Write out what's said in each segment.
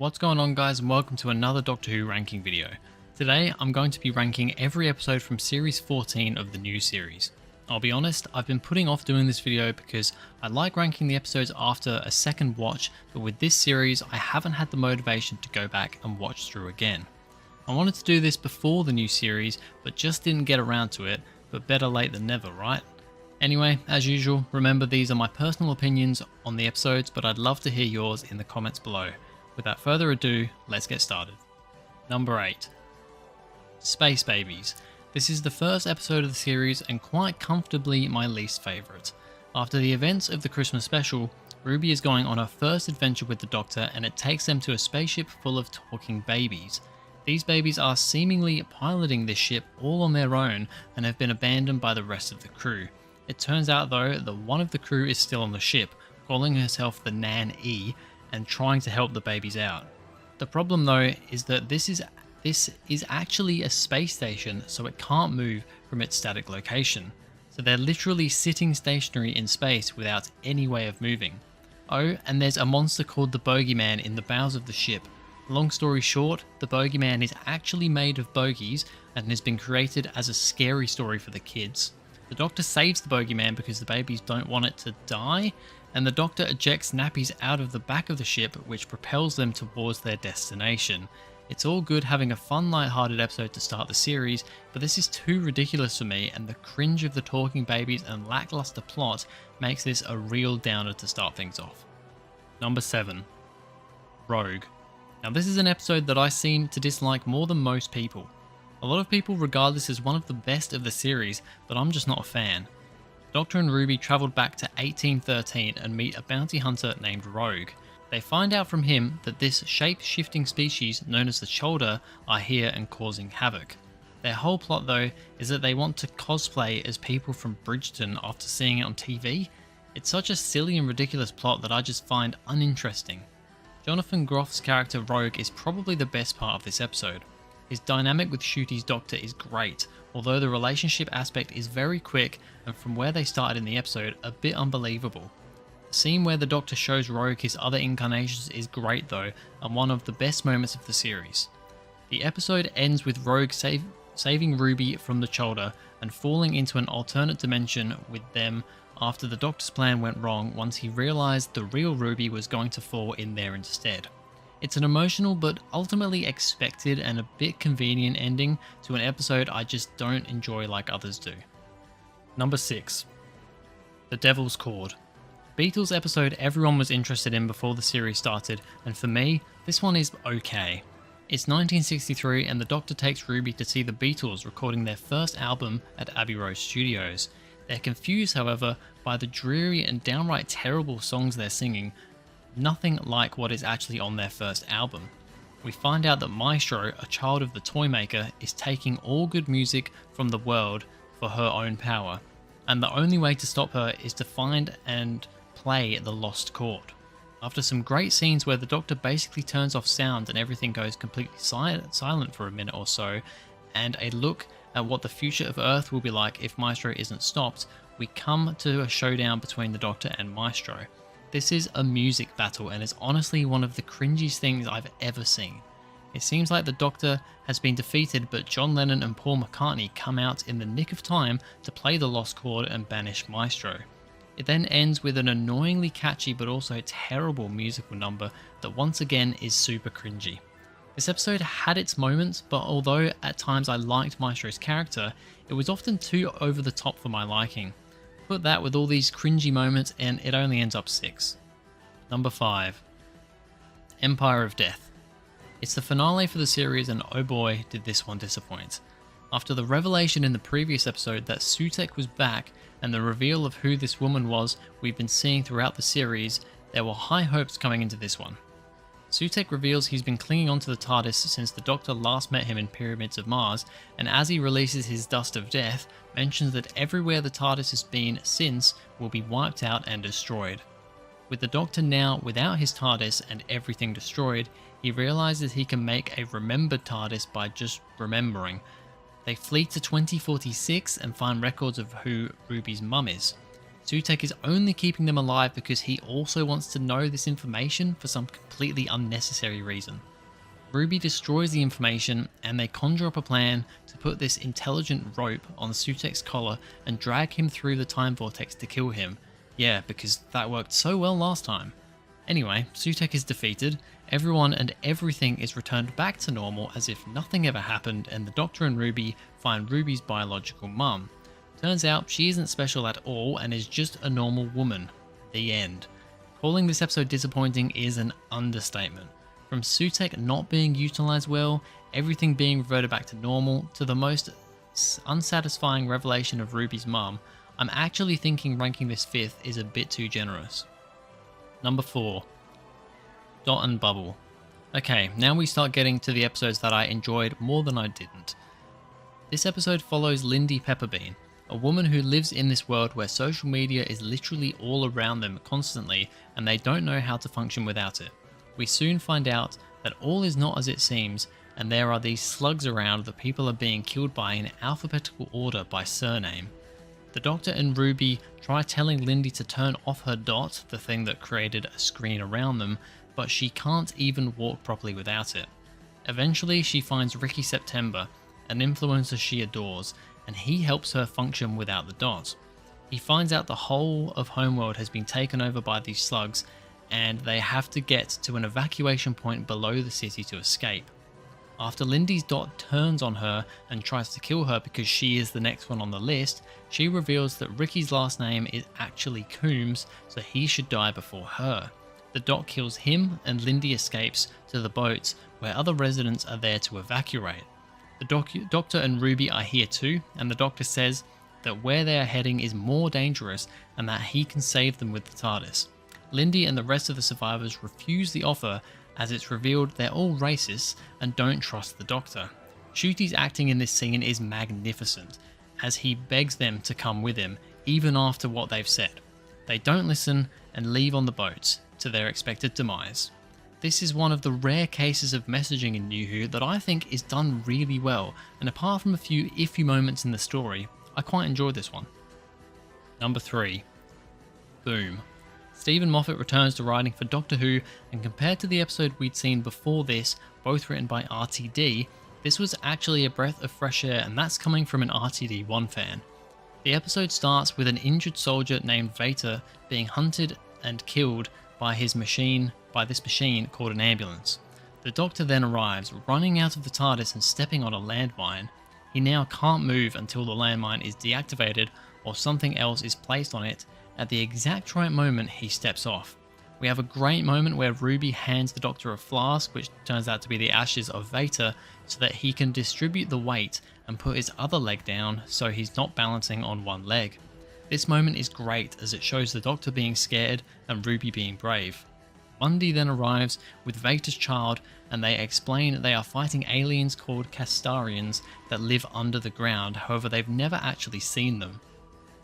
What's going on, guys, and welcome to another Doctor Who ranking video. Today I'm going to be ranking every episode from series 14 of the new series. I'll be honest, I've been putting off doing this video because I like ranking the episodes after a second watch, but with this series I haven't had the motivation to go back and watch through again. I wanted to do this before the new series, but just didn't get around to it, but better late than never, right? Anyway, as usual, remember these are my personal opinions on the episodes, but I'd love to hear yours in the comments below. Without further ado, let's get started. Number 8. Space Babies. This is the first episode of the series and quite comfortably my least favourite. After the events of the Christmas special, Ruby is going on her first adventure with the Doctor and it takes them to a spaceship full of talking babies. These babies are seemingly piloting this ship all on their own and have been abandoned by the rest of the crew. It turns out though that one of the crew is still on the ship, calling herself the Nan E, and trying to help the babies out. The problem though is that this is actually a space station, so it can't move from its static location. So they're literally sitting stationary in space without any way of moving. Oh, and there's a monster called the Bogeyman in the bows of the ship. Long story short, the Bogeyman is actually made of bogies and has been created as a scary story for the kids. The Doctor saves the Bogeyman because the babies don't want it to die, and the Doctor ejects nappies out of the back of the ship, which propels them towards their destination. It's all good having a fun, light-hearted episode to start the series, but this is too ridiculous for me, and the cringe of the talking babies and lackluster plot makes this a real downer to start things off. Number 7. Rogue. Now this is an episode that I seem to dislike more than most people. A lot of people regard this as one of the best of the series, but I'm just not a fan. Doctor and Ruby travelled back to 1813 and meet a bounty hunter named Rogue. They find out from him that this shape-shifting species known as the Cholda are here and causing havoc. Their whole plot though is that they want to cosplay as people from Bridgeton after seeing it on TV. It's such a silly and ridiculous plot that I just find uninteresting. Jonathan Groff's character Rogue is probably the best part of this episode. His dynamic with Ncuti's Doctor is great, although the relationship aspect is very quick and from where they started in the episode, a bit unbelievable. The scene where the Doctor shows Rogue his other incarnations is great though, and one of the best moments of the series. The episode ends with Rogue saving Ruby from the Cholda and falling into an alternate dimension with them after the Doctor's plan went wrong once he realised the real Ruby was going to fall in there instead. It's an emotional but ultimately expected and a bit convenient ending to an episode I just don't enjoy like others do. Number 6. The Devil's Cord. Beatles episode everyone was interested in before the series started, and for me, this one is okay. It's 1963 and the Doctor takes Ruby to see the Beatles recording their first album at Abbey Road Studios. They're confused, however, by the dreary and downright terrible songs they're singing, nothing like what is actually on their first album. We find out that Maestro, a child of the Toymaker, is taking all good music from the world for her own power, and the only way to stop her is to find and play the lost chord. After some great scenes where the Doctor basically turns off sound and everything goes completely silent for a minute or so, and a look at what the future of Earth will be like if Maestro isn't stopped, we come to a showdown between the Doctor and Maestro. This is a music battle and is honestly one of the cringiest things I've ever seen. It seems like the Doctor has been defeated, but John Lennon and Paul McCartney come out in the nick of time to play the lost chord and banish Maestro. It then ends with an annoyingly catchy but also terrible musical number that once again is super cringy. This episode had its moments, but although at times I liked Maestro's character, it was often too over the top for my liking. Put that with all these cringy moments and it only ends up 6. Number 5. Empire of Death. It's the finale for the series and oh boy did this one disappoint. After the revelation in the previous episode that Sutekh was back and the reveal of who this woman was we've been seeing throughout the series, there were high hopes coming into this one. Sutekh reveals he's been clinging onto the TARDIS since the Doctor last met him in Pyramids of Mars, and as he releases his dust of death, mentions that everywhere the TARDIS has been since will be wiped out and destroyed. With the Doctor now without his TARDIS and everything destroyed, he realises he can make a remembered TARDIS by just remembering. They flee to 2046 and find records of who Ruby's mum is. Sutek is only keeping them alive because he also wants to know this information for some completely unnecessary reason. Ruby destroys the information and they conjure up a plan to put this intelligent rope on Sutek's collar and drag him through the time vortex to kill him. Yeah, because that worked so well last time. Anyway, Sutek is defeated, everyone and everything is returned back to normal as if nothing ever happened, and the Doctor and Ruby find Ruby's biological mum. Turns out she isn't special at all and is just a normal woman. The end. Calling this episode disappointing is an understatement. From Sutek not being utilised well, everything being reverted back to normal, to the most unsatisfying revelation of Ruby's mum, I'm actually thinking ranking this 5th is a bit too generous. Number 4. Dot and Bubble. Okay, now we start getting to the episodes that I enjoyed more than I didn't. This episode follows Lindy Pepperbean, a woman who lives in this world where social media is literally all around them constantly and they don't know how to function without it. We soon find out that all is not as it seems, and there are these slugs around that people are being killed by in alphabetical order by surname. The Doctor and Ruby try telling Lindy to turn off her dot, the thing that created a screen around them, but she can't even walk properly without it. Eventually she finds Ricky September, an influencer she adores, and he helps her function without the dot. He finds out the whole of Homeworld has been taken over by these slugs, and they have to get to an evacuation point below the city to escape. After Lindy's dot turns on her and tries to kill her because she is the next one on the list, she reveals that Ricky's last name is actually Coombs, so he should die before her. The dot kills him and Lindy escapes to the boats where other residents are there to evacuate. The Doctor and Ruby are here too, and the Doctor says that where they are heading is more dangerous and that he can save them with the TARDIS. Lindy and the rest of the survivors refuse the offer as it's revealed they're all racists and don't trust the Doctor. Ncuti's acting in this scene is magnificent, as he begs them to come with him, even after what they've said. They don't listen and leave on the boats, to their expected demise. This is one of the rare cases of messaging in New Who that I think is done really well, and apart from a few iffy moments in the story, I quite enjoyed this one. Number 3. Boom. Stephen Moffat returns to writing for Doctor Who, and compared to the episode we'd seen before this, both written by RTD, this was actually a breath of fresh air, and that's coming from an RTD1 fan. The episode starts with an injured soldier named Vader being hunted and killed by this machine called an ambulance. The Doctor then arrives, running out of the TARDIS and stepping on a landmine. He now can't move until the landmine is deactivated or something else is placed on it. At the exact right moment, he steps off. We have a great moment where Ruby hands the Doctor a flask, which turns out to be the ashes of Vader, so that he can distribute the weight and put his other leg down so he's not balancing on one leg. This moment is great as it shows the Doctor being scared and Ruby being brave. Mundy then arrives with Vader's child and they explain they are fighting aliens called Castarians that live under the ground, however they've never actually seen them.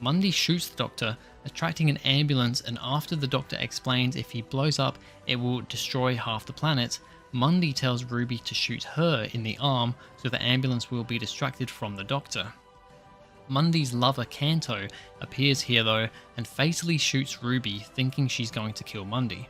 Mundy shoots the Doctor, attracting an ambulance, and after the Doctor explains if he blows up it will destroy half the planet, Mundy tells Ruby to shoot her in the arm so the ambulance will be distracted from the Doctor. Mundy's lover Canto appears here though and fatally shoots Ruby, thinking she's going to kill Mundy.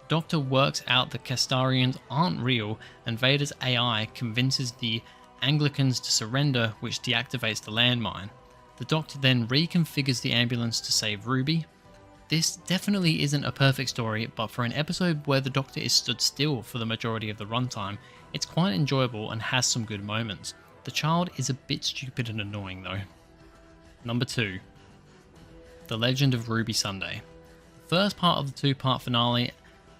The Doctor works out the Castarians aren't real and Vader's AI convinces the Anglicans to surrender, which deactivates the landmine. The Doctor then reconfigures the ambulance to save Ruby. This definitely isn't a perfect story, but for an episode where the Doctor is stood still for the majority of the runtime, it's quite enjoyable and has some good moments. The child is a bit stupid and annoying though. Number 2. The Legend of Ruby Sunday. The first part of the 2-part finale,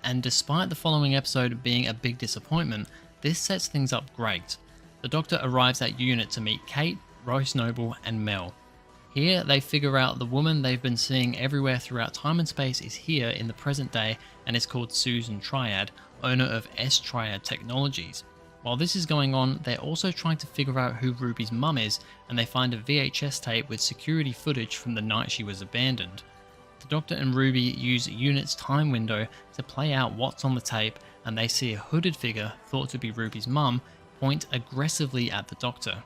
and despite the following episode being a big disappointment, this sets things up great. The Doctor arrives at UNIT to meet Kate, Royce Noble and Mel. Here they figure out the woman they've been seeing everywhere throughout time and space is here in the present day and is called Susan Triad, owner of S Triad Technologies. While this is going on, they're also trying to figure out who Ruby's mum is, and they find a VHS tape with security footage from the night she was abandoned. The Doctor and Ruby use UNIT's time window to play out what's on the tape, and they see a hooded figure, thought to be Ruby's mum, point aggressively at the Doctor.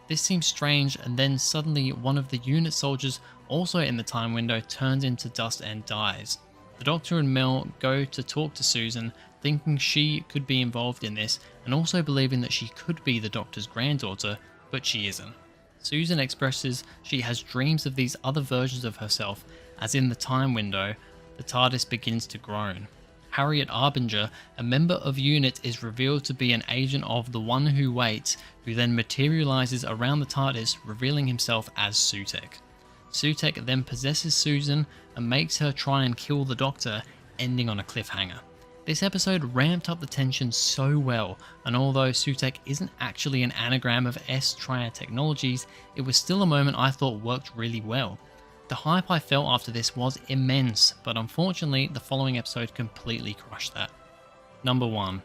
This seems strange, and then suddenly one of the unit soldiers also in the time window turns into dust and dies. The Doctor and Mel go to talk to Susan, thinking she could be involved in this and also believing that she could be the Doctor's granddaughter, but she isn't. Susan expresses she has dreams of these other versions of herself, as in the time window, the TARDIS begins to groan. Harriet Arbinger, a member of UNIT, is revealed to be an agent of the One Who Waits, who then materializes around the TARDIS, revealing himself as Sutekh. Sutekh then possesses Susan and makes her try and kill the Doctor, ending on a cliffhanger. This episode ramped up the tension so well, and although Sutekh isn't actually an anagram of S Triad Technologies, it was still a moment I thought worked really well. The hype I felt after this was immense, but unfortunately the following episode completely crushed that. Number 1.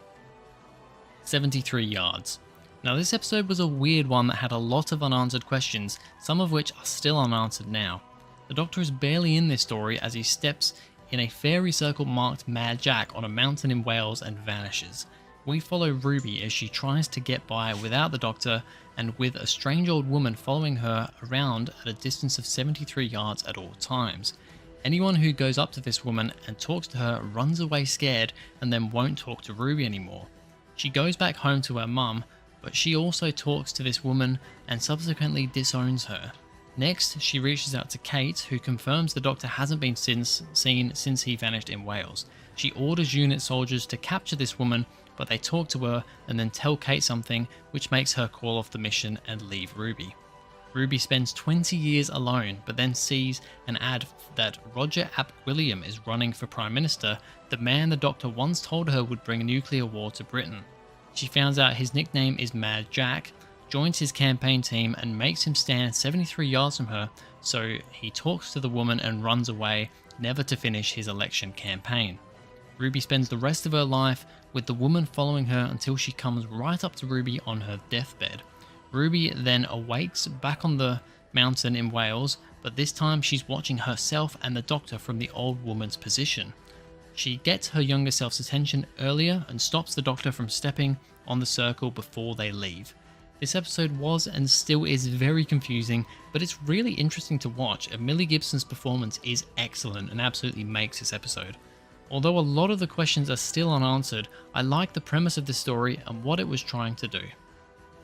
73 Yards. Now this episode was a weird one that had a lot of unanswered questions, some of which are still unanswered now. The Doctor is barely in this story as he steps in a fairy circle marked Mad Jack on a mountain in Wales and vanishes. We follow Ruby as she tries to get by without the Doctor and with a strange old woman following her around at a distance of 73 yards at all times. Anyone who goes up to this woman and talks to her runs away scared and then won't talk to Ruby anymore. She goes back home to her mum, but she also talks to this woman and subsequently disowns her. Next, she reaches out to Kate, who confirms the Doctor hasn't been seen since he vanished in Wales. She orders unit soldiers to capture this woman, but they talk to her and then tell Kate something, which makes her call off the mission and leave Ruby. Ruby spends 20 years alone, but then sees an ad that Roger Ap William is running for Prime Minister, the man the Doctor once told her would bring nuclear war to Britain. She finds out his nickname is Mad Jack, joins his campaign team and makes him stand 73 yards from her, so he talks to the woman and runs away, never to finish his election campaign. Ruby spends the rest of her life with the woman following her until she comes right up to Ruby on her deathbed. Ruby then awakes back on the mountain in Wales, but this time she's watching herself and the Doctor from the old woman's position. She gets her younger self's attention earlier and stops the Doctor from stepping on the circle before they leave. This episode was and still is very confusing, but it's really interesting to watch, and Millie Gibson's performance is excellent and absolutely makes this episode. Although a lot of the questions are still unanswered, I like the premise of the story and what it was trying to do.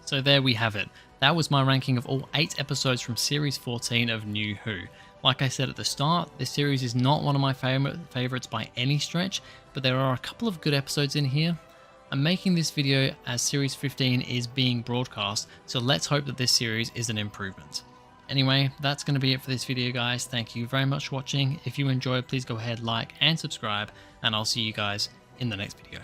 So there we have it. That was my ranking of all 8 episodes from Series 14 of New Who. Like I said at the start, this series is not one of my favourites by any stretch, but there are a couple of good episodes in here. I'm making this video as Series 15 is being broadcast, so let's hope that this series is an improvement. Anyway, that's going to be it for this video, guys. Thank you very much for watching. If you enjoyed, please go ahead, like and subscribe, and I'll see you guys in the next video.